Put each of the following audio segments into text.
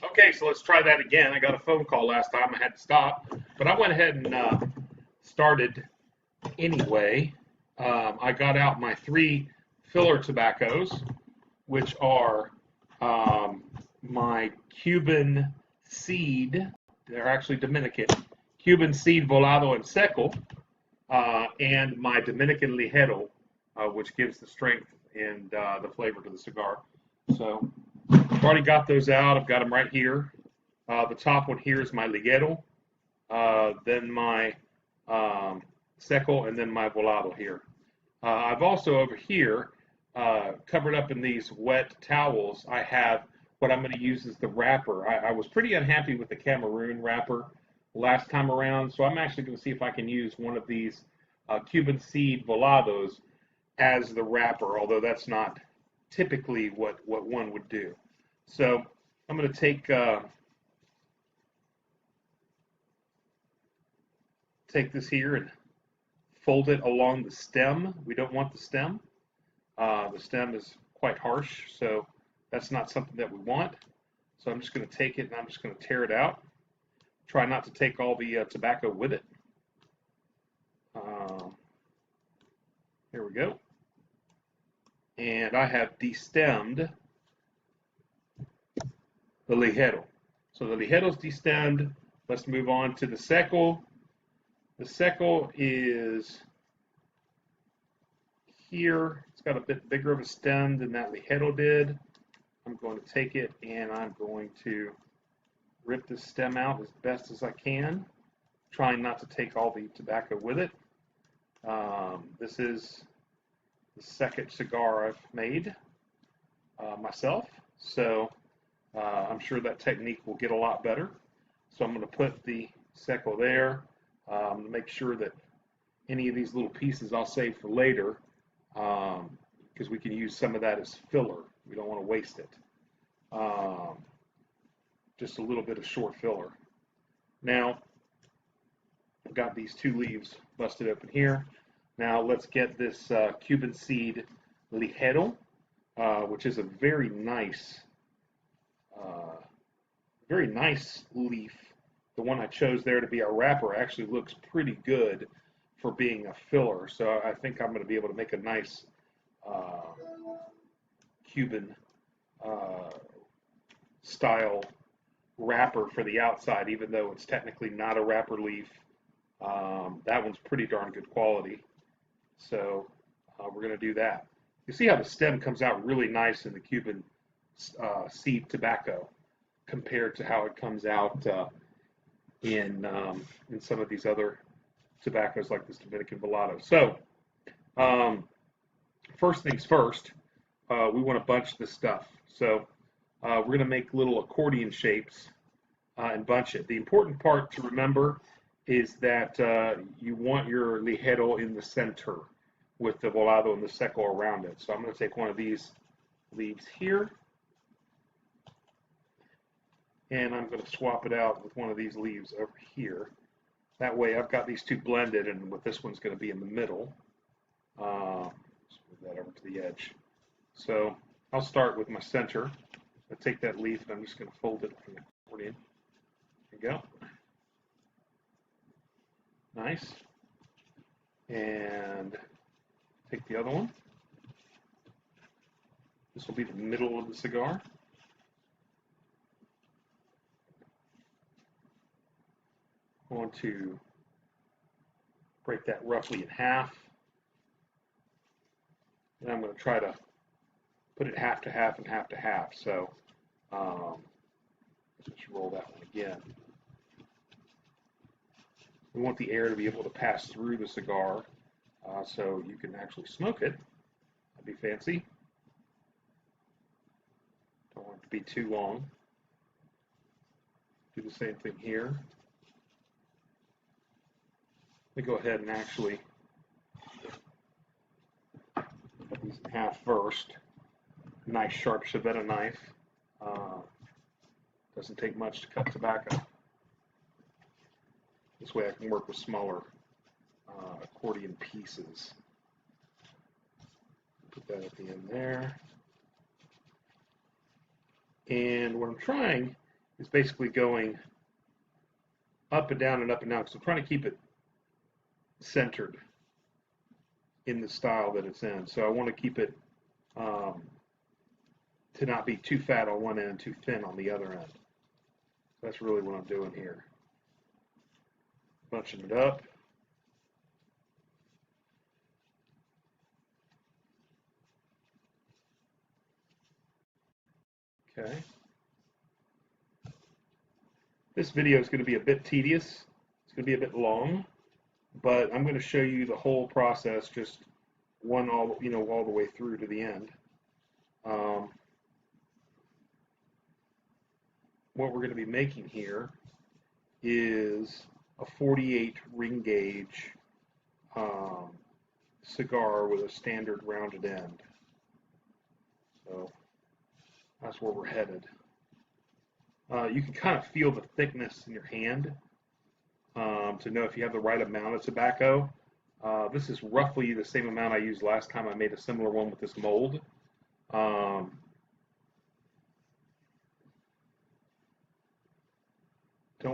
Okay, so let's try that again. I got a phone call last time. I had to stop, but I went ahead and started anyway. I got out my three filler tobaccos, which are my Cuban seed. They're actually Dominican. Cuban seed volado and seco, and my Dominican ligero, which gives the strength and the flavor to the cigar. So I've already got those out. I've got them right here. The top one here is my ligero, then my seco, and then my volado here. I've also over here covered up in these wet towels. I have what I'm going to use as the wrapper. I was pretty unhappy with the Cameroon wrapper last time around, so I'm actually going to see if I can use one of these Cuban seed volados as the wrapper, although that's not typically what one would do. So I'm going to take this here and fold it along the stem. We don't want the stem. The stem is quite harsh, so that's not something that we want. So I'm just going to take it and I'm just going to tear it out. Try not to take all the tobacco with it. Here we go. And I have destemmed the ligero. So the ligero's destemmed. Let's move on to the seco. The seco is here. It's got a bit bigger of a stem than that ligero did. I'm going to take it and I'm going to rip this stem out as best as I can, trying not to take all the tobacco with it. This is the second cigar I've made myself, so I'm sure that technique will get a lot better. So I'm going to put the seco there, make sure that any of these little pieces I'll save for later, because we can use some of that as filler. We don't want to waste it. Just a little bit of short filler. Now, I've got these two leaves busted open here. Now let's get this Cuban seed ligero, which is a very nice leaf. The one I chose there to be our wrapper actually looks pretty good for being a filler. So I think I'm going to be able to make a nice Cuban style wrapper for the outside, even though it's technically not a wrapper leaf. That one's pretty darn good quality. So we're going to do that. You see how the stem comes out really nice in the Cuban seed tobacco compared to how it comes out in some of these other tobaccos like this Dominican Volado. So first things first, we want to bunch this stuff. So we're going to make little accordion shapes and bunch it. The important part to remember is that you want your ligero in the center with the volado and the seco around it. So I'm going to take one of these leaves here, and I'm going to swap it out with one of these leaves over here. That way I've got these two blended, and with this one's going to be in the middle. Let's move that over to the edge. So I'll start with my center. I take that leaf and I'm just going to fold it like an accordion. There you go. Nice. And take the other one. This will be the middle of the cigar. I'm going to break that roughly in half. And I'm going to try to put it half to half and half to half. So just roll that one again. We want the air to be able to pass through the cigar so you can actually smoke it. That'd be fancy. Don't want it to be too long. Do the same thing here. Let me go ahead and actually cut these in half first. Nice sharp Chevetta knife. Doesn't take much to cut tobacco. This way I can work with smaller accordion pieces. Put that at the end there. And what I'm trying is basically going up and down because I'm trying to keep it centered in the style that it's in. So I want to keep it to not be too fat on one end, too thin on the other end. That's really what I'm doing here. Bunching it up. Okay. This video is going to be a bit tedious. It's going to be a bit long, but I'm going to show you the whole process, just all the way through to the end. What we're going to be making here is a 48 ring gauge cigar with a standard rounded end. So that's where we're headed. You can kind of feel the thickness in your hand to know if you have the right amount of tobacco. This is roughly the same amount I used last time I made a similar one with this mold. Don't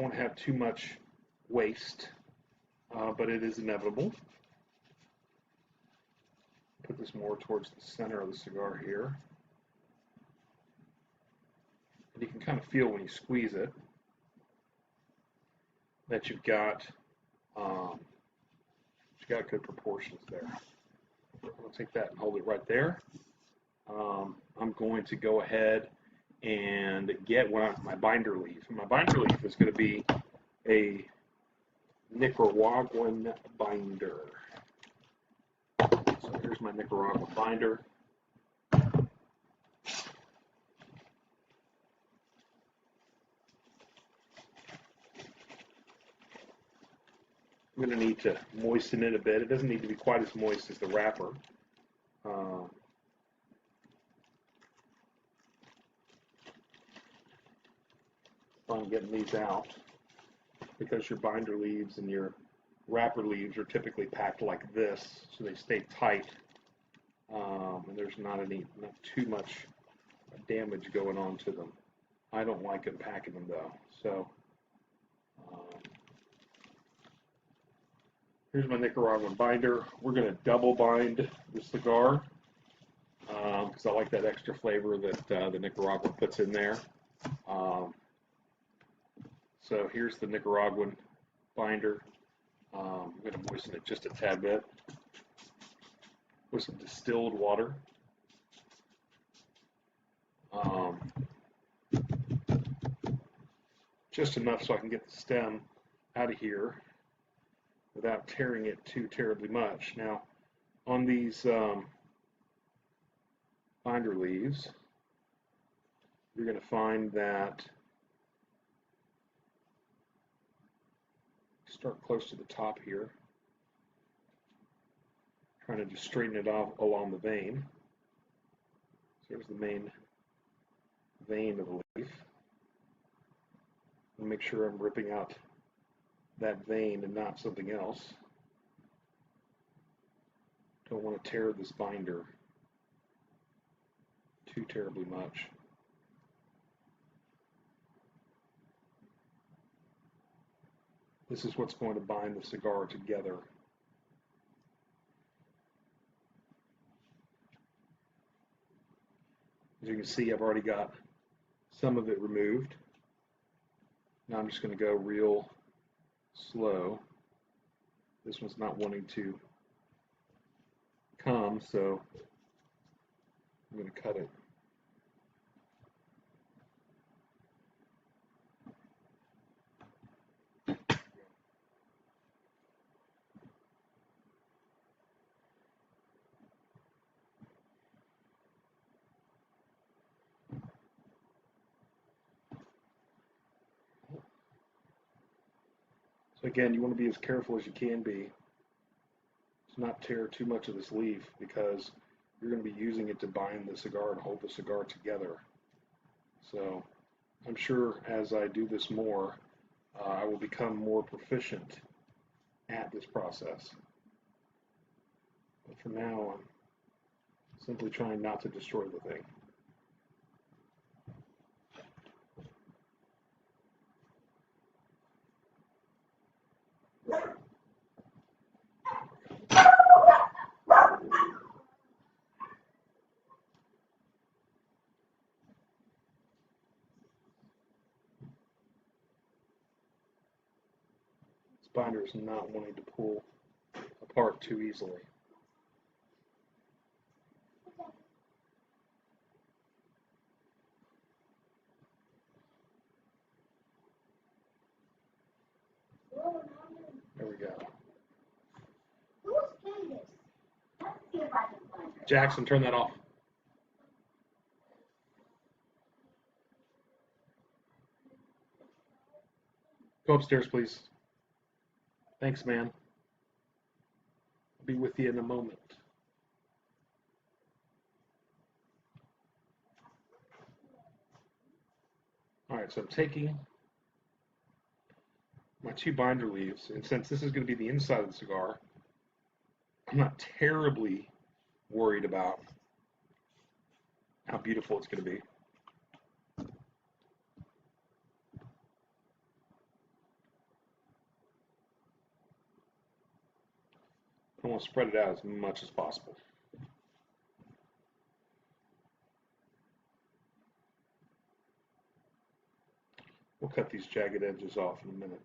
want to have too much waste, but it is inevitable. Put this more towards the center of the cigar here. And you can kind of feel when you squeeze it that you've got good proportions there. I'll take that and hold it right there. I'm going to go ahead and get my binder leaf. And my binder leaf is going to be a Nicaraguan binder. So here's my Nicaraguan binder. I'm going to need to moisten it a bit. It doesn't need to be quite as moist as the wrapper. Fun getting these out because your binder leaves and your wrapper leaves are typically packed like this, so they stay tight, and there's not too much damage going on to them. I don't like unpacking them though. So here's my Nicaraguan binder. We're going to double bind the cigar because I like that extra flavor that the Nicaraguan puts in there. So here's the Nicaraguan binder. I'm going to moisten it just a tad bit with some distilled water. Just enough so I can get the stem out of here without tearing it too terribly much. Now, on these binder leaves, you're going to find that start close to the top here, trying to just straighten it off along the vein. So here's the main vein of the leaf. And make sure I'm ripping out that vein and not something else. Don't want to tear this binder too terribly much. This is what's going to bind the cigar together. As you can see, I've already got some of it removed. Now I'm just going to go real slow. This one's not wanting to come, so I'm going to cut it. So again, you want to be as careful as you can be to not tear too much of this leaf because you're going to be using it to bind the cigar and hold the cigar together. So I'm sure as I do this more, I will become more proficient at this process. But for now, I'm simply trying not to destroy the thing. binder is not wanting to pull apart too easily. There we go. Jackson, turn that off. Go upstairs, please. Thanks, man. I'll be with you in a moment. All right, so I'm taking my 2 binder leaves, and since this is going to be the inside of the cigar, I'm not terribly worried about how beautiful it's going to be. I want to spread it out as much as possible. We'll cut these jagged edges off in a minute.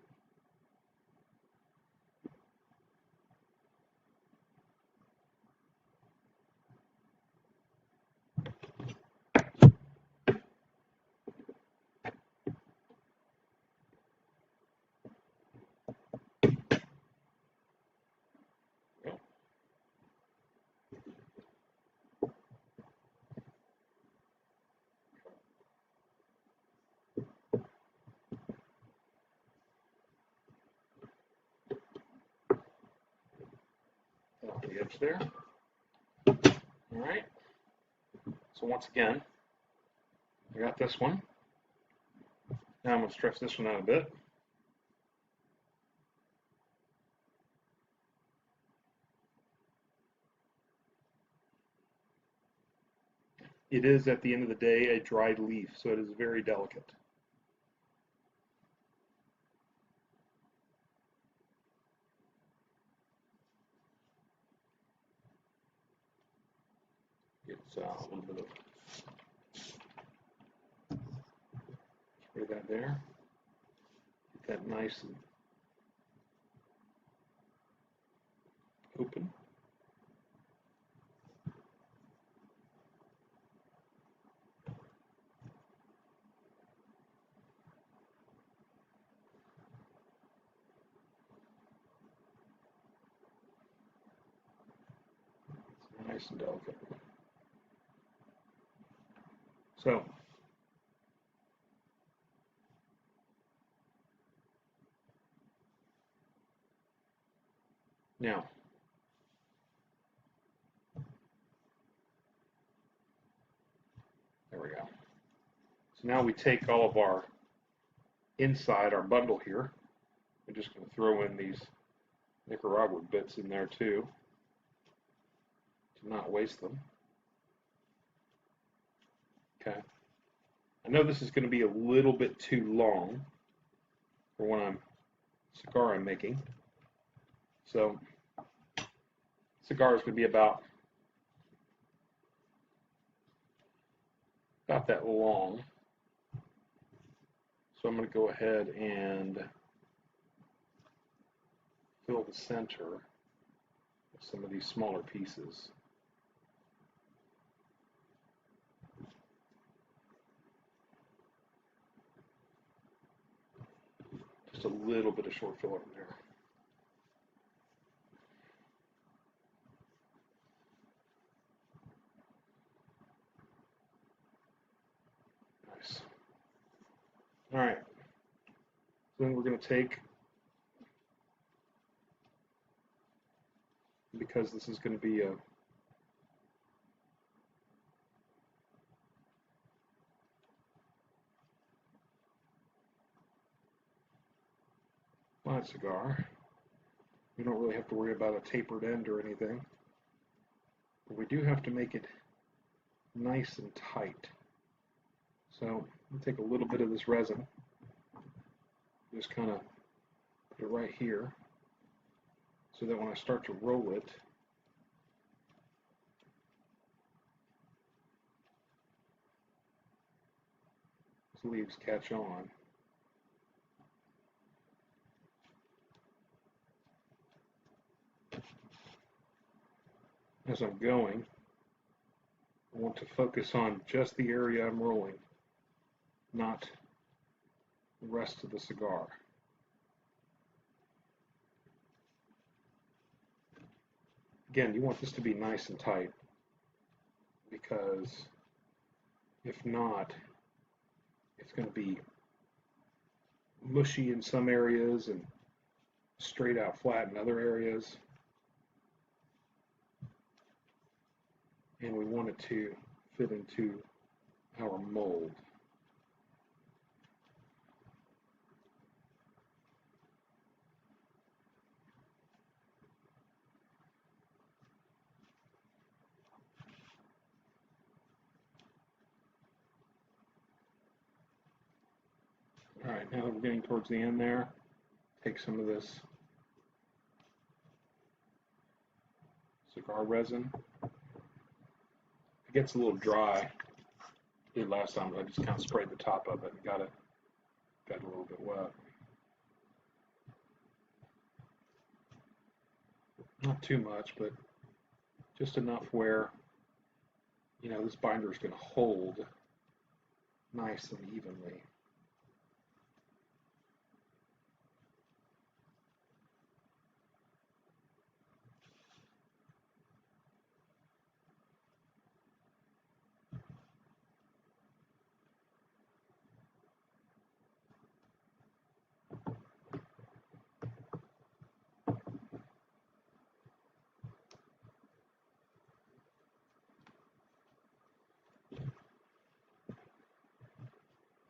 Off the edge there. All right. So once again, I got this one. Now I'm going to stretch this one out a bit. It is, at the end of the day, a dried leaf, so it is very delicate. It's a little bit of spray that there. Get that nice and open. It's nice and delicate. So, now, there we go. So now we take all of our inside, our bundle here. We're just going to throw in these Nicaraguan bits in there too, to not waste them. Okay. I know this is going to be a little bit too long for when cigar I'm making. So, cigar is going to be about that long. So I'm going to go ahead and fill the center with some of these smaller pieces. Just a little bit of short filler in there. Nice. All right. So then we're going to take, because this is going to be a flat cigar, we don't really have to worry about a tapered end or anything, but we do have to make it nice and tight. So we'll take a little bit of this resin, just kind of put it right here, so that when I start to roll it, these leaves catch on. as I'm going, I want to focus on just the area I'm rolling, not the rest of the cigar. Again, you want this to be nice and tight, because if not, it's going to be mushy in some areas and straight out flat in other areas. And we want it to fit into our mold. All right, now that we're getting towards the end there, take some of this cigar resin. It gets a little dry. Last time I just kind of sprayed the top of it and got a little bit wet. Not too much, but just enough where, you know, this binder is going to hold nice and evenly.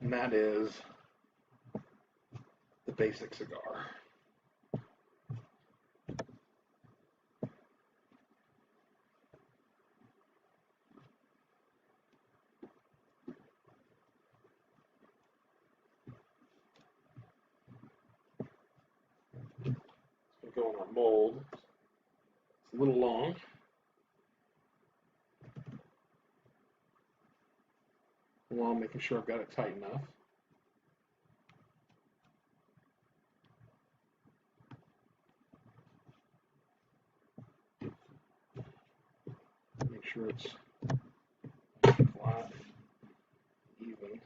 And that is the basic cigar. It's going to go in our mold. It's a little long. While making sure I've got it tight enough. Make sure it's flat, even.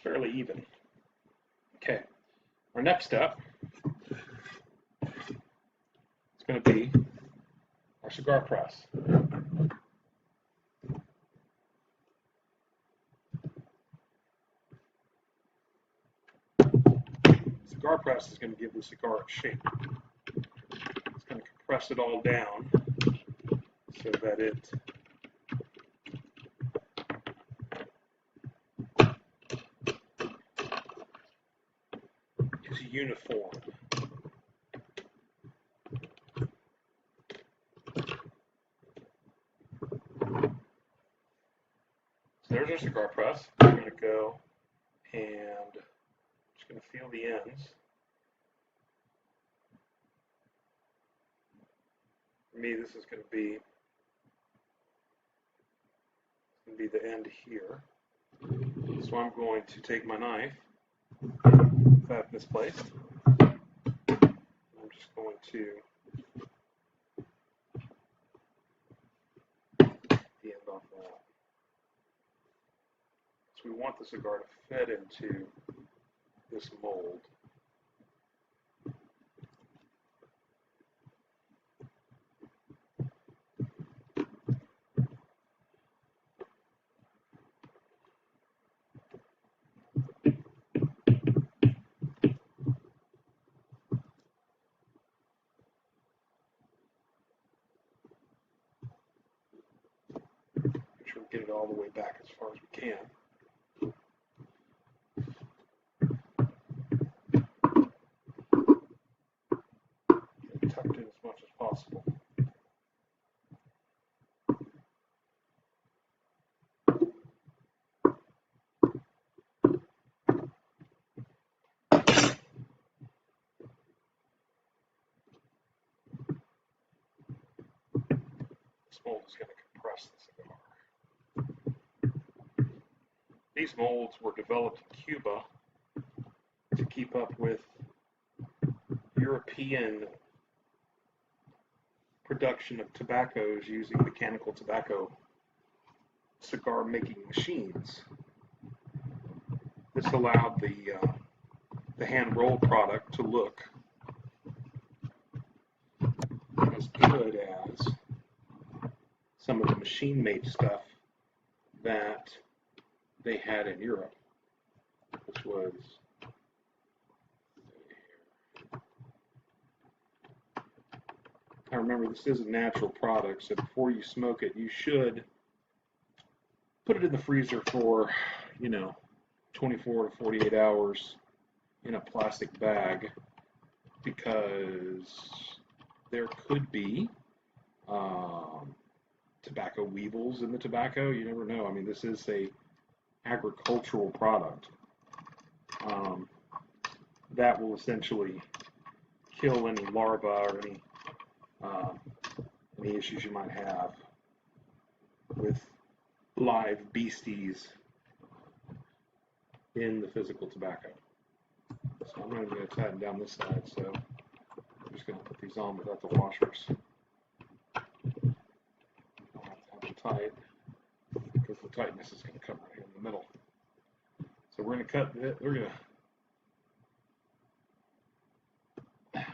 Fairly even. Okay, our next step is going to be our cigar press. Cigar press is going to give the cigar its shape. It's going to compress it all down so that it is uniform. So there's our cigar press. I'm going to go and just going to feel the ends. For me, this is going to be the end here. So I'm going to take my knife, that misplaced. I'm just going to the end off that. So we want the cigar to fit into this mold. Get it all the way back as far as we can. Get it tucked in as much as possible. This mold is going to compress the cigar. These molds were developed in Cuba to keep up with European production of tobaccos using mechanical tobacco cigar making machines. This allowed the hand rolled product to look as good as some of the machine made stuff that they had in Europe, which was I remember this is a natural product, so before you smoke it, you should put it in the freezer for, 24 to 48 hours in a plastic bag, because there could be tobacco weevils in the tobacco. You never know. I mean, this is a agricultural product that will essentially kill any larvae or any issues you might have with live beasties in the physical tobacco. So I'm not even going to tighten down this side, so I'm just going to put these on without the washers. I'll have to have them tight because the tightness is going to come right here in the middle. So we're going to cut it. We're going to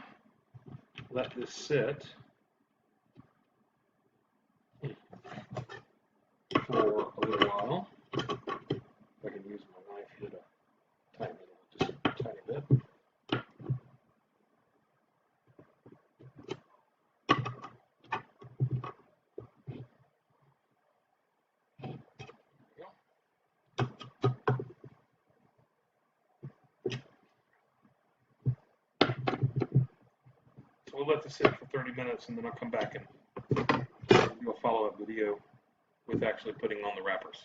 let this sit for a little while. If I can use my knife here to tighten it just a tiny bit. There we go. So we'll let this sit for 30 minutes and then I'll come back and do a follow-up video with actually putting on the wrappers.